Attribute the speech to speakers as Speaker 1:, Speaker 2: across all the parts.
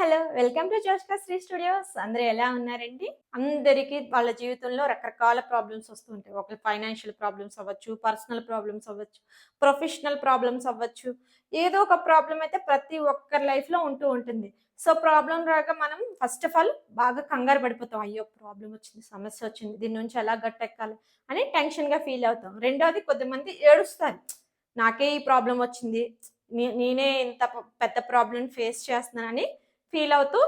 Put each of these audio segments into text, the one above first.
Speaker 1: Hello! Welcome to జోష్‌కా Shri studios. అందరూ ఎలా ఉన్నారండి? అందరికీ వాళ్ళ జీవితంలో రకరకాల ప్రాబ్లమ్స్ వస్తూ ఉంటాయి. ఒకళ్ళు ఫైనాన్షియల్ ప్రాబ్లమ్స్ అవ్వచ్చు, పర్సనల్ ప్రాబ్లమ్స్ అవ్వచ్చు, ప్రొఫెషనల్ ప్రాబ్లమ్స్ అవ్వచ్చు. ఏదో ఒక ప్రాబ్లమ్ అయితే ప్రతి ఒక్కరి లైఫ్‌లో ఉంటూ ఉంటుంది. సో, ప్రాబ్లమ్ రాగా మనం ఫస్ట్ ఆఫ్ ఆల్ బాగా కంగారు పడిపోతాం. అయ్యో! ప్రాబ్లమ్ వచ్చింది, సమస్య వచ్చింది. దీని నుంచి ఎలా గట్టెక్కాలి అని టెన్షన్‌గా ఫీల్ అవుతాం. రెండోది కొద్దిమంది ఏడుస్తారు. నాకే ఈ ప్రాబ్లమ్ వచ్చింది. నేనే ఇంత పెద్ద ప్రాబ్లమ్‌ని ఫేస్ చేస్తున్నానని ఫీల్ అవుతూ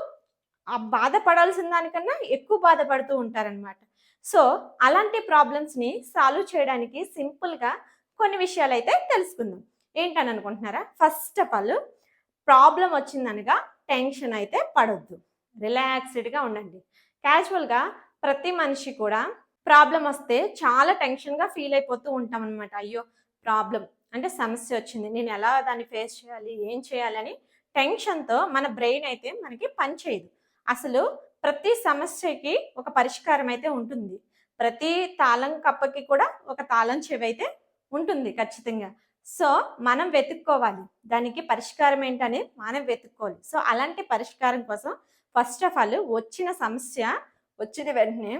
Speaker 1: ఆ బాధపడాల్సిన దానికన్నా ఎక్కువ బాధపడుతూ ఉంటారనమాట. సో, అలాంటి ప్రాబ్లమ్స్‌ని సాల్వ్ చేయడానికి సింపుల్‌గా కొన్ని విషయాలైతే తెలుసుకుందాం. ఏంటని అనుకుంటున్నారా? ఫస్ట్ ఆఫ్ ఆల్ ప్రాబ్లమ్ వచ్చిందనగా టెన్షన్ అయితే పడొద్దు. రిలాక్స్‌డ్‌గా ఉండండి. క్యాజువల్‌గా ప్రతి మనిషి కూడా ప్రాబ్లమ్ వస్తే చాలా టెన్షన్‌గా ఫీల్ అయిపోతూ ఉంటామనమాట. అయ్యో! ప్రాబ్లమ్ అంటే సమస్య వచ్చింది. నేను ఎలా దాన్ని ఫేస్ చేయాలి? ఏం చేయాలని టెన్షన్‌తో మన బ్రెయిన్ అయితే మనకి పని చేయదు. అసలు ప్రతి సమస్యకి ఒక పరిష్కారం అయితే ఉంటుంది. ప్రతి తాళం కప్పకి కూడా ఒక తాళం చెవైతే ఉంటుంది ఖచ్చితంగా. సో, మనం వెతుక్కోవాలి. దానికి పరిష్కారం ఏంటని మనం వెతుక్కోవాలి. సో, అలాంటి పరిష్కారం కోసం ఫస్ట్ ఆఫ్ ఆల్ వచ్చిన వెంటనే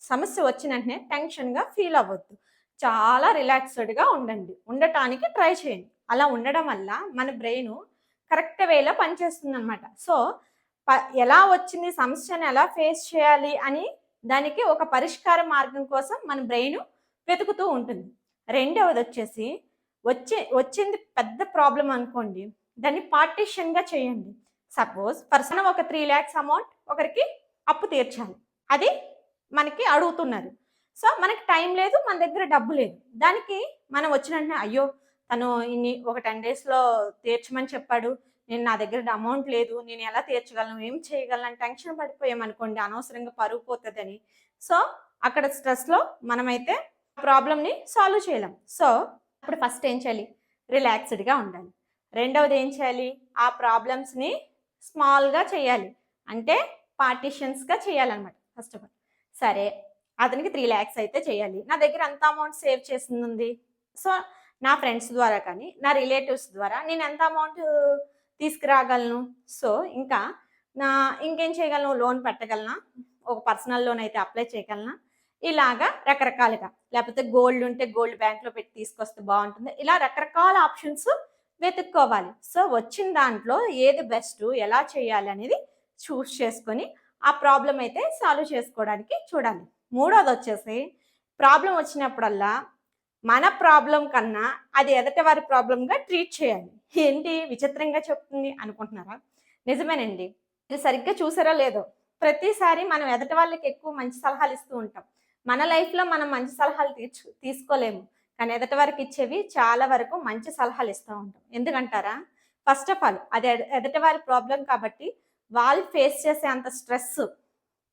Speaker 1: సమస్య వచ్చిన వెంటనే టెన్షన్‌గా ఫీల్ అవ్వద్దు. చాలా రిలాక్స్‌డ్‌గా ఉండండి. ఉండటానికి ట్రై చేయండి. అలా ఉండడం వల్ల మన బ్రెయిను కరెక్ట్ వేలో పనిచేస్తుందనమాట. సో, ప ఎలా వచ్చింది సమస్యను ఎలా ఫేస్ చేయాలి అని దానికి ఒక పరిష్కార మార్గం కోసం మన బ్రెయిను వెతుకుతూ ఉంటుంది. రెండవదొచ్చేసి వచ్చింది పెద్ద ప్రాబ్లమ్ అనుకోండి. దాన్ని పార్టిషన్‌గా చేయండి. సపోజ్ పర్సన్ ఒక 3,00,000 అమౌంట్ ఒకరికి అప్పు తీర్చాలి. అది మనకి అడుగుతున్నారు. సో, మనకి టైం లేదు. మన దగ్గర డబ్బు లేదు. దానికి మనం వచ్చిన వెంటనే అయ్యో! తను ఒక 10 డేస్‌లో తీర్చమని చెప్పాడు. నా దగ్గర అమౌంట్ లేదు. నేను ఎలా తీర్చగలను? ఏం చేయగలను? అని టెన్షన్ పడిపోయామనుకోండి అనవసరంగా పరువు పోతదని. సో, అక్కడ స్ట్రెస్‌లో మనమైతే ప్రాబ్లమ్‌ని సాల్వ్ చేయలేం. సో, అప్పుడు ఫస్ట్ ఏం చేయాలి? రిలాక్స్‌డ్‌గా ఉండాలి. రెండవది ఏం చేయాలి? ఆ ప్రాబ్లమ్స్‌ని స్మాల్‌గా చేయాలి. అంటే పార్టిషన్స్‌గా చేయాలన్నమాట ఫస్ట్ ఆఫ్ ఆల్. సరే, అతనికి 3,00,000 అయితే చేయాలి. నా దగ్గర ఎంత అమౌంట్ సేవ్ చేసిందుంది? సో, నా ఫ్రెండ్స్ ద్వారా కానీ, నా రిలేటివ్స్ ద్వారా నేను ఎంత అమౌంట్ తీసుకురాగలను? సో, ఇంకా ఇంకేం చేయగలను? లోన్ పెట్టగలనా? ఒక పర్సనల్ లోన్ అయితే అప్లై చేయగలనా? ఇలాగా రకరకాలుగా. లేకపోతే గోల్డ్ ఉంటే గోల్డ్ బ్యాంక్‌లో పెట్టి తీసుకొస్తే బావుంటుంది. ఇలా రకరకాల ఆప్షన్స్ వెతుక్కోవాలి. సో, వచ్చిన దాంట్లో ఏది బెస్టు, ఎలా చేయాలి అనేది చూజ్ చేసుకొని, ఆ ప్రాబ్లమ్ అయితే సాల్వ్ చేసుకోవడానికి చూడాలి. మూడోదొచ్చేసి ప్రాబ్లమ్ వచ్చినప్పుడల్లా మన ప్రాబ్లమ్ కన్నా అది ఎదటి వారి ప్రాబ్లమ్‌గా ట్రీట్ చేయాలి. ఏంటి విచిత్రంగా చెప్తుంది అనుకుంటున్నారా? నిజమేనండి. మీరు సరిగ్గా చూసారో లేదో, ప్రతిసారి మనం ఎదటి వాళ్ళకి ఎక్కువ మంచి సలహాలు ఇస్తూ ఉంటాం. మన లైఫ్‌లో మనం మంచి సలహాలు తీసుకోలేము. కానీ ఎదటి వారికి ఇచ్చేవి చాలా వరకు మంచి సలహాలు ఇస్తా ఉంటాం. ఎందుకంటారా? ఫస్ట్ ఆఫ్ ఆల్ అది ఎదటి వారి ప్రాబ్లమ్ కాబట్టి వాళ్ళు ఫేస్ చేసే అంత స్ట్రెస్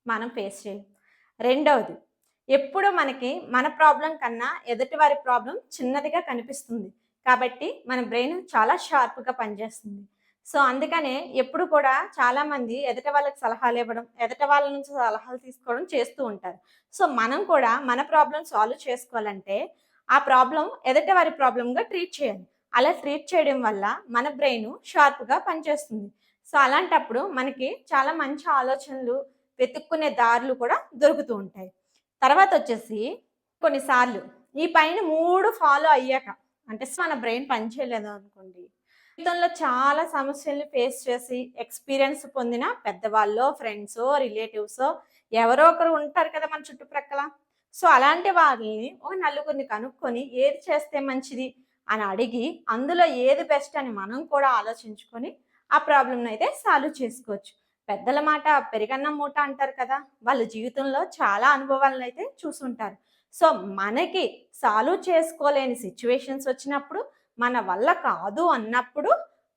Speaker 1: మనం ఫేస్ చేయం. రెండవది ఎప్పుడు మనకి మన ప్రాబ్లమ్ కన్నా ఎదుటి వారి ప్రాబ్లమ్ చిన్నదిగా కనిపిస్తుంది. కాబట్టి మన బ్రెయిన్ చాలా షార్ప్‌గా పనిచేస్తుంది. సో, అందుకనే ఎప్పుడు కూడా చాలామంది ఎదుటి వాళ్ళకి సలహాలివ్వడం, ఎదుటి వాళ్ళ నుంచి సలహాలు తీసుకోవడం చేస్తూ ఉంటారు. సో, మనం కూడా మన ప్రాబ్లమ్ సాల్వ్ చేసుకోవాలంటే, ఆ ప్రాబ్లమ్ ఎదుటి వారి ప్రాబ్లమ్‌గా ట్రీట్ చేయాలి. అలా ట్రీట్ చేయడం వల్ల మన బ్రెయిన్ షార్ప్‌గా పనిచేస్తుంది. సో, అలాంటప్పుడు మనకి చాలా మంచి ఆలోచనలు, వెతుక్కునే దారులు కూడా దొరుకుతూ ఉంటాయి. తర్వాతొచ్చేసి కొన్నిసార్లు ఈ పైన 3 ఫాలో అయ్యాక అంటే మన బ్రెయిన్ పనిచేయలేదు అనుకోండి. జీవితంలో చాలా సమస్యల్ని ఫేస్ చేసి ఎక్స్‌పీరియన్స్ పొందిన పెద్దవాళ్ళో, ఫ్రెండ్సో, రిలేటివ్సో ఎవరో ఒకరు ఉంటారు కదా మన చుట్టుప్రక్కల. సో, అలాంటి వాళ్ళని ఒక నలుగురిని కనుక్కొని ఏది చేస్తే మంచిది అని అడిగి, అందులో ఏది బెస్ట్ అని మనం కూడా ఆలోచించుకొని ఆ ప్రాబ్లమ్‌నయితే సాల్వ్ చేసుకోవచ్చు. పెద్దల మాట పెరుగన్నం మూట అంటారు కదా! వాళ్ళ జీవితంలో చాలా అనుభవాలనైతే చూసుంటారు. సో, మనకి సాల్వ్ చేసుకోలేని సిట్యుయేషన్స్ వచ్చినప్పుడు, మన వల్ల కాదు అన్నప్పుడు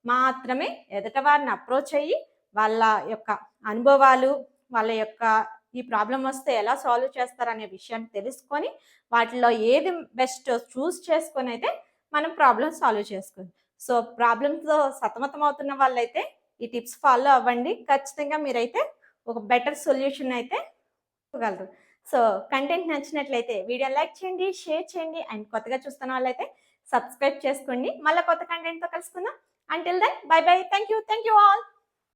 Speaker 1: మాత్రమే ఎదుట వారిని అప్రోచ్ అయ్యి, వాళ్ళ యొక్క అనుభవాలు, వాళ్ళ యొక్క ఈ ప్రాబ్లమ్ వస్తే ఎలా సాల్వ్ చేస్తారనే విషయాన్ని తెలుసుకొని, వాటిలో ఏది బెస్టో చూజ్ చేసుకొనైతే మనం ప్రాబ్లమ్ సాల్వ్ చేసుకోవాలి. సో, ప్రాబ్లమ్స్‌తో సతమతమవుతున్న వాళ్ళైతే ఈ టిప్స్ ఫాలో అవ్వండి. ఖచ్చితంగా మీరైతే ఒక బెటర్ సొల్యూషన్ అయితే ఇవ్వగలరు. సో, కంటెంట్ నచ్చినట్లయితే వీడియోని లైక్ చేయండి, షేర్ చేయండి అండ్ కొత్తగా చూస్తున్న వాళ్ళైతే సబ్స్క్రైబ్ చేసుకోండి. మళ్ళా కొత్త కంటెంట్‌తో కలుసుకుందాం. Until then bye bye. Thank you all.